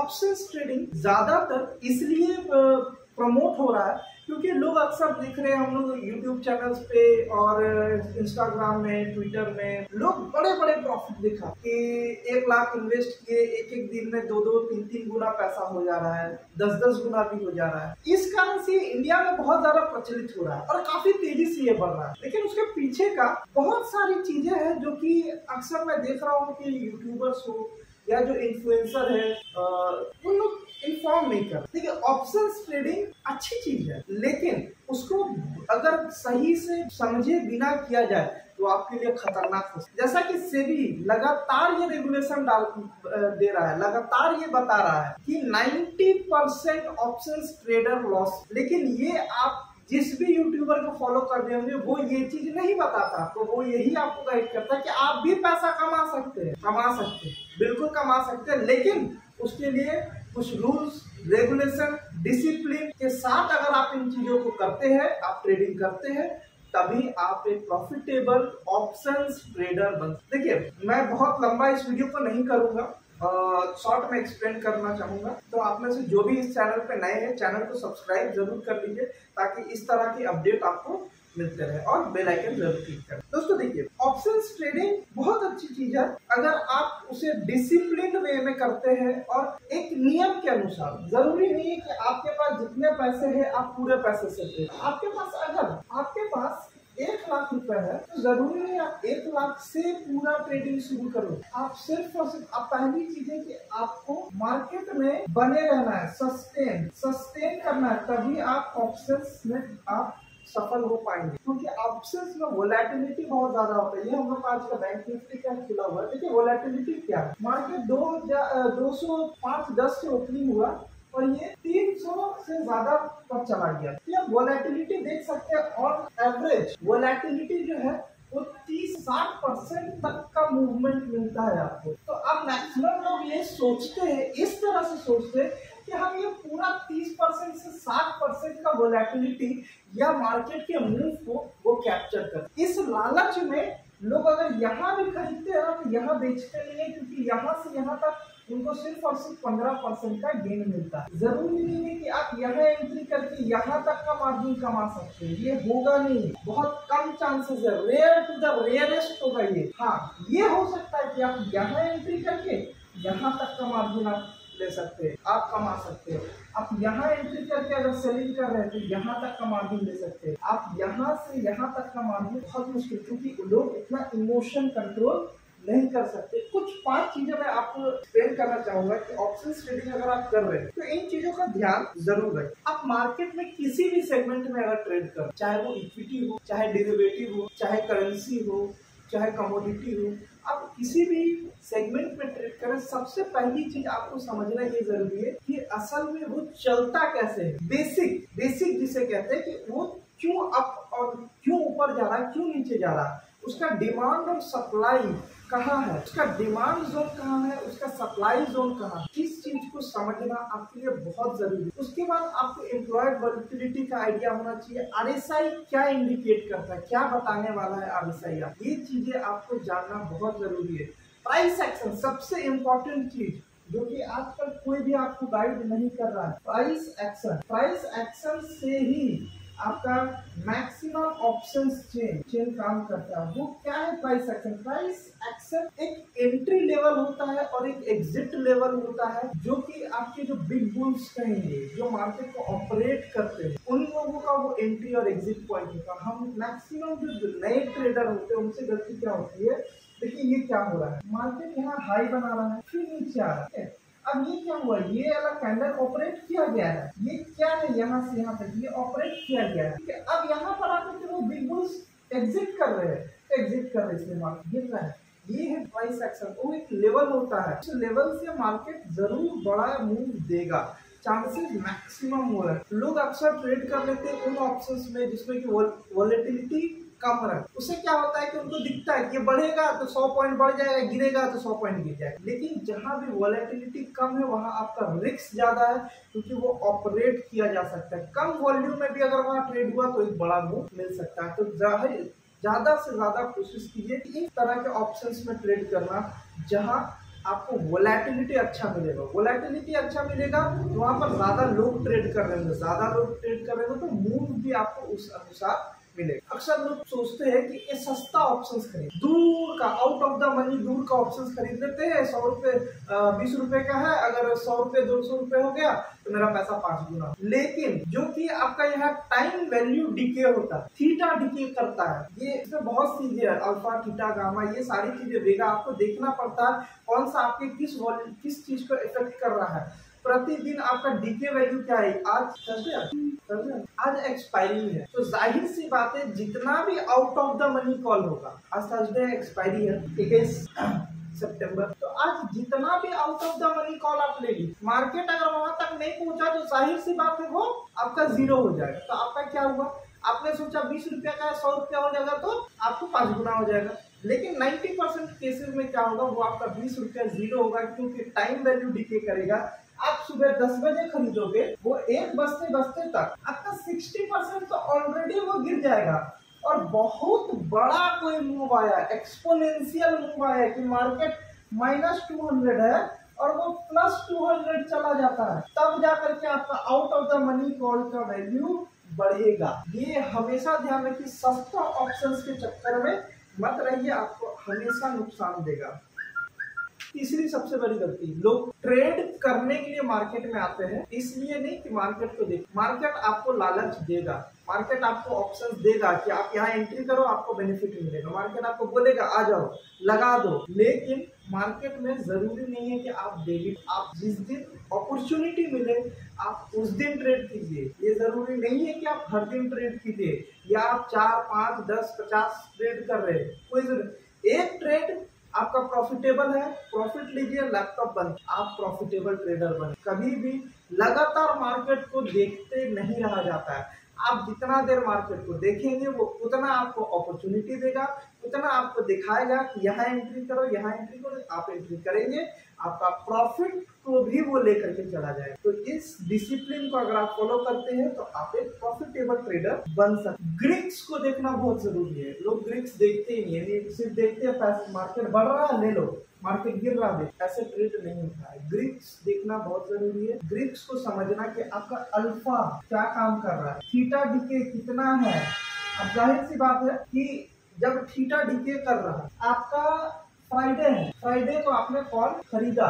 Options trading ज्यादातर इसलिए promote हो रहा है क्योंकि लोग अक्सर देख रहे हैं, हम लोग यूट्यूब चैनल्स पे और इंस्टाग्राम में, ट्विटर में लोग बड़े बड़े प्रॉफिट दिखा कि 1 लाख इन्वेस्ट किए, एक एक दिन में 2-2, 3-3 गुना पैसा हो जा रहा है, 10-10 गुना भी हो जा रहा है। इस कारण से इंडिया में बहुत ज्यादा प्रचलित हो रहा है और काफी तेजी से ये बढ़ रहा है। लेकिन उसके पीछे का बहुत सारी चीजें हैं जो कि अक्सर मैं देख रहा हूँ कि यूट्यूबर्स हो या जो इन्फ्लुएंसर है उन लोग इन्फॉर्म नहीं कर। देखिए, ऑप्शंस ट्रेडिंग अच्छी चीज है, लेकिन उसको अगर सही से समझे बिना किया जाए तो आपके लिए खतरनाक हो। जैसा कि सेबी लगातार ये रेगुलेशन दे रहा है, लगातार ये बता रहा है कि 90% ऑप्शंस ट्रेडर लॉस। लेकिन ये आप जिस भी यूट्यूबर को फॉलो कर रहे होंगे वो ये चीज नहीं बताता, तो वो यही आपको गाइड करता है कि आप भी पैसा कमा सकते हैं, बिल्कुल कमा सकते हैं, लेकिन उसके लिए कुछ रूल्स, रेगुलेशन, डिसिप्लिन के साथ अगर आप इन चीजों को करते हैं, आप ट्रेडिंग करते हैं, तभी आप एक प्रॉफिटेबल ऑप्शंस ट्रेडर बन। देखिए, मैं बहुत लंबा इस वीडियो को नहीं करूंगा, शॉर्ट में एक्सप्लेन करना चाहूंगा। तो आप में से जो भी इस चैनल पे नए हैं, चैनल को सब्सक्राइब जरूर कर लीजिए ताकि इस तरह की अपडेट आपको मिलते रहे और बेल आइकन जरूर क्लिक करें। दोस्तों देखिए, ऑप्शंस ट्रेडिंग बहुत अच्छी चीज है अगर आप उसे डिसिप्लिन वे में करते हैं और एक नियम के अनुसार। जरूरी नहीं है कि आपके पास जितने पैसे हैं आप पूरे पैसे से ट्रेड। अगर आपके पास 1 लाख रुपए है तो जरूरी नहीं आप 1 लाख से पूरा ट्रेडिंग शुरू करो। आप सिर्फ और सिर्फ पहली चीज है कि आपको मार्केट में बने रहना है, सस्टेन करना है, तभी आप ऑप्शंस में आप सफल हो पाएंगे। क्योंकि ऑप्शंस में वोलेटिलिटी बहुत ज्यादा होता है। ये हम लोग आज का बैंक निफ्टी का खुला हुआ है। देखिए, वोलेटिलिटी क्या है। मार्केट 205-10 से ओपनिंग हुआ और ये 300 से ज्यादा पर चला गया। ये वोलेटिलिटी देख सकते हैं और एवरेज वोलेटिलिटी जो है वो 30-60% तक का मूवमेंट मिलता है आपको। तो अब मैक्सिमम लोग ये सोचते हैं, इस तरह से सोचते हैं कि हम ये पूरा 30% से 60% का वोलेटिलिटी या मार्केट के मूव को वो कैप्चर कर। इस लालच में लोग अगर यहाँ भी खरीदते हैं तो यहाँ बेचते नहीं है, क्योंकि यहाँ से यहाँ तक उनको सिर्फ और सिर्फ 15% का गेन मिलता है। जरूरी नहीं है कि आप यहाँ एंट्री करके यहाँ तक का मार्जिन कमा सकते हैं, ये होगा नहीं, बहुत कम चांसेस है, रेयर टू द रेयरेस्ट होगा ये। हाँ, ये हो सकता है कि आप यहाँ एंट्री करके यहाँ तक का मार्जिन आप ले सकते हैं, आप कमा सकते हैं। आप यहाँ एंट्री करके अगर सेलिंग कर रहे हैं तो यहाँ तक का मार्जिन ले सकते हैं। आप यहाँ से यहाँ तक का मार्जिन बहुत मुश्किल, क्योंकि लोग इतना इमोशन कंट्रोल नहीं कर सकते। कुछ 5 चीजें मैं आपको एक्सप्लेन करना चाहूंगा कि ऑप्शंस ट्रेडिंग अगर आप कर रहे हैं तो इन चीजों का ध्यान जरूर रखें। आप मार्केट में किसी भी सेगमेंट में अगर ट्रेड कर, चाहे वो इक्विटी हो, चाहे डेरिवेटिव हो, चाहे करेंसी हो, चाहे कमोडिटी हो, आप किसी भी सेगमेंट में ट्रेड करें, सबसे पहली चीज आपको समझना ये जरूरी है कि असल में वो चलता कैसे है। बेसिक जिसे कहते हैं कि वो क्यों अप और क्यों ऊपर जा रहा है, क्यों नीचे जा रहा है, उसका डिमांड और सप्लाई कहाँ है, उसका डिमांड जोन कहाँ है, उसका सप्लाई जोन कहाँ है। इस चीज को समझना आपके लिए बहुत जरूरी है। उसके बाद आपको एम्प्लॉयड वोलेटिलिटी का आइडिया होना चाहिए। आरएसआई क्या इंडिकेट करता है, क्या बताने वाला है आरएसआई, ये चीजें आपको जानना बहुत जरूरी है। प्राइस एक्शन सबसे इम्पोर्टेंट चीज जो कि आजकल कोई भी आपको गाइड नहीं कर रहा है। प्राइस एक्शन से ही आपका मैक्सिमम ऑप्शंस चेन काम करता है। वो क्या है प्राइस एक्शन एक एंट्री लेवल होता है और एक एग्जिट लेवल होता है, जो कि आपके जो बिग बुल्स कहेंगे, जो मार्केट को ऑपरेट करते हैं, उन लोगों का वो एंट्री और एग्जिट पॉइंट होता है। हम मैक्सिमम जो नए ट्रेडर होते हैं उनसे गलती क्या होती है, देखिए ये क्या हो रहा है, मार्केट यहाँ हाई बना रहा है फिर नीचे आ रहा है। अब ये क्या हुआ, ये वाला कैंडल ऑपरेट किया गया है, ये क्या है, यहाँ से यहाँ तक ये ऑपरेट किया गया है, ठीक है। अब यहाँ पर आकर के वो बिग बुल्स एग्जिट कर रहे हैं, इसलिए मार्केट गिर रहा है। ये है प्राइस एक्शन। वो एक लेवल होता है, उस लेवल से मार्केट जरूर बड़ा मूव देगा, चांसेस मैक्सिमम हो रहा है। लोग अक्सर ट्रेड कर लेते हैं उन ऑप्शंस में जिसमें कि वोलेटिलिटी कम रहा है। उससे क्या होता है कि उनको दिखता है कि बढ़ेगा तो 100 पॉइंट बढ़ जाएगा, गिरेगा तो 100 पॉइंट गिर जाएगा। लेकिन जहां भी वोलेटिलिटी कम है वहां आपका रिस्क ज्यादा है, क्योंकि वो ऑपरेट किया जा सकता है। कम वॉल्यूम में भी अगर वहां ट्रेड हुआ तो एक बड़ा मूव मिल सकता है। तो ज्यादा से ज्यादा कोशिश कीजिए कि इस तरह के ऑप्शंस में ट्रेड करना जहां आपको वोलेटिलिटी अच्छा मिलेगा। वोलेटिलिटी अच्छा मिलेगा तो वहाँ पर ज़्यादा लोग ट्रेड कर रहे होंगे, ज़्यादा लोग ट्रेड कर रहे होंगे तो मूव भी आपको उस अनुसार मिलेगा। अक्सर लोग सोचते हैं कि ये सस्ता ऑप्शंस खरीद, दूर का आउट ऑफ द मनी दूर का ऑप्शंस खरीद लेते हैं। 100 रुपये 20 रुपए का है, अगर 100 रुपये 200 रुपये हो गया तो मेरा पैसा 5 गुना। लेकिन जो कि आपका यहाँ टाइम वैल्यू डिके होता है, थीटा डिके करता है, ये इसमें बहुत चीजें है, अल्फा थीटा गामा, ये सारी चीजें वेगा आपको देखना पड़ता है कौन सा आपके किस चीज को इफेक्ट कर रहा है। प्रतिदिन आपका डीके वैल्यू क्या है, आज एक्सपायरी है तो जाहिर सी बात है जितना भी out of the money call होगा, आज थर्सडे एक्सपायरी है 21 सितंबर, तो आज जितना भी out of the money call आप ले ली, मार्केट अगर वहां तक नहीं पहुंचा तो जाहिर सी बात है वो आपका जीरो हो जाएगा। तो आपका क्या हुआ, आपने सोचा 20 रुपया का 100 रुपया हो जाएगा तो आपको 5 गुना हो जाएगा। लेकिन 90% केसेस में क्या होगा, वो आपका 20 रुपया जीरो होगा क्योंकि टाइम वैल्यू डिके करेगा। आप सुबह 10 बजे खरीदोगे, वो 1 बजते बजते तक आपका 60% तो ऑलरेडी वो गिर जाएगा। और बहुत बड़ा कोई मूव आया, एक्सपोनेंशियल मूव आया कि मार्केट -200 है और वो +200 चला जाता है, तब जाकर के आपका out of the money call का वैल्यू बढ़ेगा। ये हमेशा ध्यान रखिए, सस्ता ऑप्शंस के चक्कर में मत रहिए, आपको हमेशा नुकसान देगा। तीसरी सबसे बड़ी गलती, लोग ट्रेड करने के लिए मार्केट में आते हैं, इसलिए नहीं कि मार्केट को देख, मार्केट आपको लालच देगा, मार्केट आपको ऑप्शंस देगा कि आप यहाँ एंट्री करो आपको बेनिफिट मिलेगा, मार्केट आपको बोलेगा आ जाओ लगा दो। लेकिन मार्केट में जरूरी नहीं है कि आप डेली, आप जिस दिन अपॉर्चुनिटी मिले आप उस दिन ट्रेड कीजिए। ये जरूरी नहीं है कि आप हर दिन ट्रेड कीजिए या आप 4, 5, 10, 50 ट्रेड कर रहे हैं, कोई जरूरत। एक ट्रेड आपका प्रॉफिटेबल है, प्रॉफिट लीजिए, लैपटॉप बंद, आप प्रॉफिटेबल ट्रेडर बने। कभी भी लगातार मार्केट को देखते नहीं रहा जाता है। आप जितना देर मार्केट को देखेंगे वो उतना आपको अपॉर्चुनिटी देगा, उतना आपको दिखाएगा कि यहाँ एंट्री करो, यहाँ एंट्री करो, आप एंट्री करेंगे, आपका प्रॉफिट को भी वो लेकर के चला जाएगा। तो इस डिसिप्लिन को अगर आप फॉलो करते हैं तो आप एक प्रॉफिटेबल ट्रेडर बन सकते हैं। ग्रिक्स को देखना बहुत जरूरी है, लोग ग्रिक्स देखते ही नहीं है, सिर्फ देखते हैं पैसे मार्केट बढ़ रहा है ले लो, मार्केट गिर रहा है, ऐसे ट्रेड नहीं होता है। ग्रिक्स देखना बहुत जरूरी है, ग्रिक्स को समझना कि आपका अल्फा क्या काम कर रहा है, थीटा डीके कितना है। अब जाहिर सी बात है कि जब थीटा डीके कर रहा है, आपका फ्राइडे है, फ्राइडे को आपने कॉल खरीदा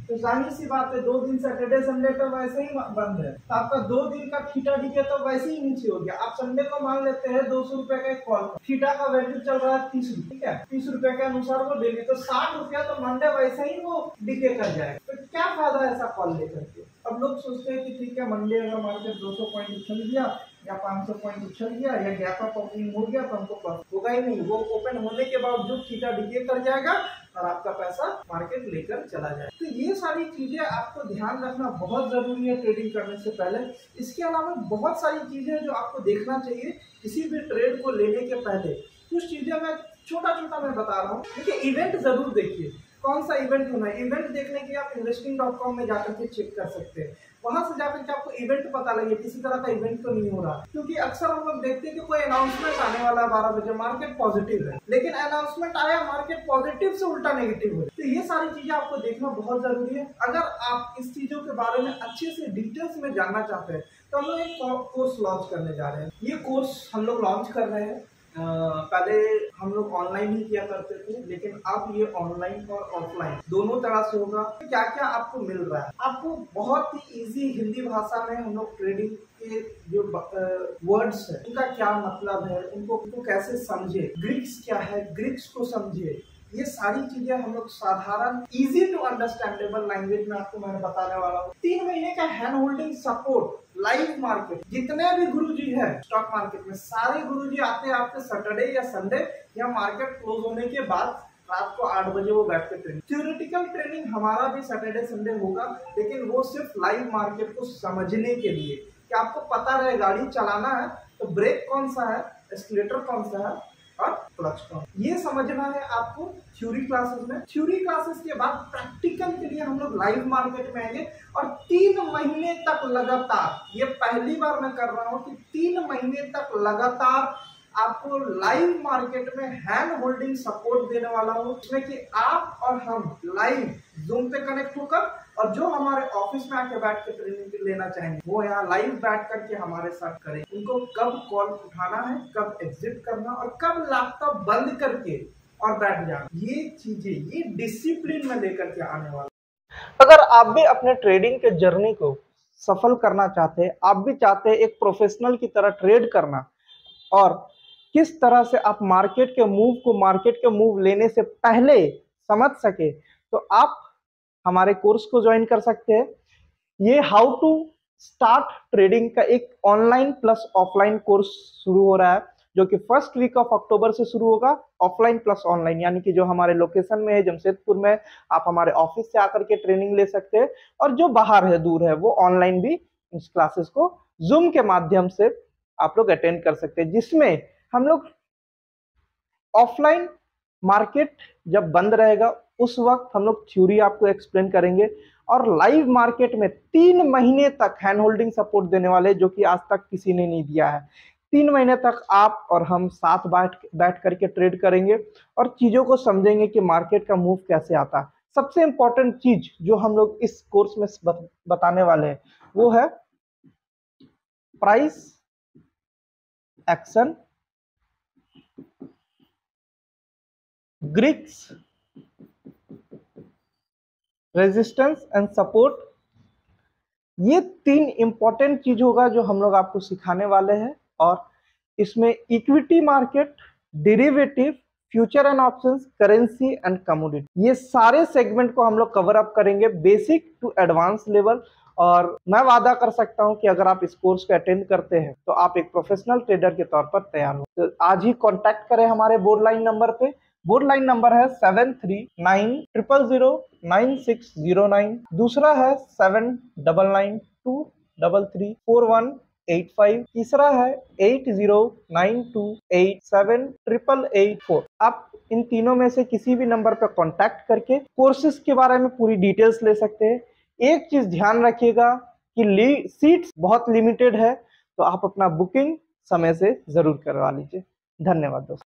तो जाहिर सी बात है 2 दिन सैटरडे संडे तो वैसे ही बंद है, तो आपका 2 दिन का थीटा डीके तो वैसे ही नीचे हो गया। आप संडे को मान लेते हैं 200 रुपए का एक कॉल, थीटा का वैल्यू चल रहा है 30 रुपए, ठीक है, 30 रुपए के अनुसार वो डेली, तो 60 रुपया तो मंडे वैसे ही वो डीके कर जाएगा। तो क्या फायदा ऐसा कॉल लेकर के। अब लोग सोचते हैं कि ठीक है मंडे अगर मार्केट 200 पॉइंट उछल गया या 500 पॉइंट उछल गया या गैप अप ओपनिंग हो गया तो हमको प्रॉफिट होगा ही नहीं, वो ओपन होने के बावजूद थीटा डीके कर जाएगा और आपका पैसा मार्केट लेकर चला जाए। तो ये सारी चीजें आपको ध्यान रखना बहुत जरूरी है ट्रेडिंग करने से पहले। इसके अलावा बहुत सारी चीजें जो आपको देखना चाहिए किसी भी ट्रेड को लेने के पहले। कुछ चीजें मैं छोटा छोटा मैं बता रहा हूँ, देखिए इवेंट जरूर देखिए, कौन सा इवेंट होना है। इवेंट देखने के लिए आप investing.com में जाकर के चेक कर सकते हैं, वहां से जाकर के आपको इवेंट पता लगे किसी तरह का इवेंट तो नहीं हो रहा। क्योंकि अक्सर हम लोग देखते हैं कि कोई अनाउंसमेंट आने वाला है 12 बजे, मार्केट पॉजिटिव है, लेकिन अनाउंसमेंट आया मार्केट पॉजिटिव से उल्टा नेगेटिव है। तो ये सारी चीजें आपको देखना बहुत जरूरी है। अगर आप इस चीजों के बारे में अच्छे से डिटेल्स में जानना चाहते हैं तो हम लोग एक कोर्स लॉन्च करने जा रहे हैं। ये कोर्स हम लोग लॉन्च कर रहे हैं, पहले हम लोग ऑनलाइन ही किया करते थे, लेकिन अब ये ऑनलाइन और ऑफलाइन दोनों तरह से होगा। क्या क्या आपको मिल रहा है, आपको बहुत ही इजी हिंदी भाषा में हम लोग ट्रेडिंग के जो वर्ड्स है उनका क्या मतलब है, उनको कैसे समझे, ग्रिक्स क्या है, ग्रिक्स को समझे, ये सारी चीजें हम लोग साधारण इजी टू अंडरस्टैंडेबल लैंग्वेज में आपको मैं बताने वाला हूँ। 3 महीने का hand holding support, live market, जितने भी गुरुजी हैं स्टॉक मार्केट में, सारे गुरुजी आते हैं आपके सैटरडे या संडे या मार्केट क्लोज होने के बाद रात को 8 बजे वो बैठ के ट्रेनिंग। थ्योरेटिकल ट्रेनिंग हमारा भी सैटरडे संडे होगा, लेकिन वो सिर्फ लाइव मार्केट को समझने के लिए कि आपको पता रहे गाड़ी चलाना है तो ब्रेक कौन सा है, एक्सीलरेटर कौन सा है और क्लच कौन, ये समझना है आपको थ्योरी क्लासेस में। थ्योरी क्लासेस के बाद प्रैक्टिकल के लिए हम लोग लाइव मार्केट में आएंगे और 3 महीने तक लगातार, ये पहली बार मैं कर रहा हूँ कि 3 महीने तक लगातार आपको लाइव मार्केट में हैंड होल्डिंग सपोर्ट देने वाला हूँ, जिसमें कि आप और हम लाइव जूम पे कनेक्ट होकर और जो हमारे ऑफिस में आके बैठ के ट्रेनिंग लेना चाहेंगे वो यहाँ लाइव बैठ करके हमारे साथ करें। उनको कब कॉल उठाना है, कब एग्जिट करना और कब लैपटॉप बंद करके और बैठ जाना, ये चीजें, ये डिसिप्लिन में लेकर के आने वाला। अगर आप भी अपने ट्रेडिंग के जर्नी को सफल करना चाहते हैं, आप भी चाहते हैं एक प्रोफेशनल की तरह ट्रेड करना और किस तरह से आप मार्केट के मूव लेने से पहले समझ सके, तो आप हमारे कोर्स को ज्वाइन कर सकते हैं। ये हाउ टू स्टार्ट ट्रेडिंग का एक ऑनलाइन प्लस ऑफलाइन कोर्स शुरू हो रहा है, जो कि फर्स्ट वीक ऑफ अक्टूबर से शुरू होगा। ऑफलाइन प्लस ऑनलाइन यानी कि जो हमारे लोकेशन में है जमशेदपुर में, आप हमारे ऑफिस से आकर के ट्रेनिंग ले सकते हैं, और जो बाहर है, दूर है, वो ऑनलाइन भी इस क्लासेस को जूम के माध्यम से आप लोग अटेंड कर सकते हैं, जिसमें हम लोग ऑफलाइन मार्केट जब बंद रहेगा उस वक्त हम लोग थ्योरी आपको एक्सप्लेन करेंगे, और लाइव मार्केट में 3 महीने तक हैंड होल्डिंग सपोर्ट देने वाले, जो कि आज तक किसी ने नहीं दिया है। 3 महीने तक आप और हम साथ बैठ करके ट्रेड करेंगे और चीज़ों को समझेंगे कि मार्केट का मूव कैसे आता है। सबसे इम्पोर्टेंट चीज जो हम लोग इस कोर्स में बताने वाले हैं वो है प्राइस एक्शन, ग्रिक्स, रेजिस्टेंस एंड सपोर्ट। ये 3 इंपॉर्टेंट चीज होगा जो हम लोग आपको सिखाने वाले हैं, और इसमें equity market, derivative, future and options, currency and commodity, ये सारे सेगमेंट को हम लोग कवर अप करेंगे बेसिक टू एडवांस लेवल। और मैं वादा कर सकता हूं कि अगर आप इस कोर्स को अटेंड करते हैं तो आप एक प्रोफेशनल ट्रेडर के तौर पर तैयार हो। तो आज ही कांटेक्ट करें हमारे बोर्ड लाइन नंबर पे। बोर्ड लाइन नंबर है 7390009609, दूसरा है 7992334185, तीसरा है 8092878884। आप इन तीनों में से किसी भी नंबर पर कांटेक्ट करके कोर्सेज के बारे में पूरी डिटेल्स ले सकते हैं। एक चीज ध्यान रखिएगा कि सीट्स बहुत लिमिटेड है, तो आप अपना बुकिंग समय से जरूर करवा लीजिए। धन्यवाद दोस्तों।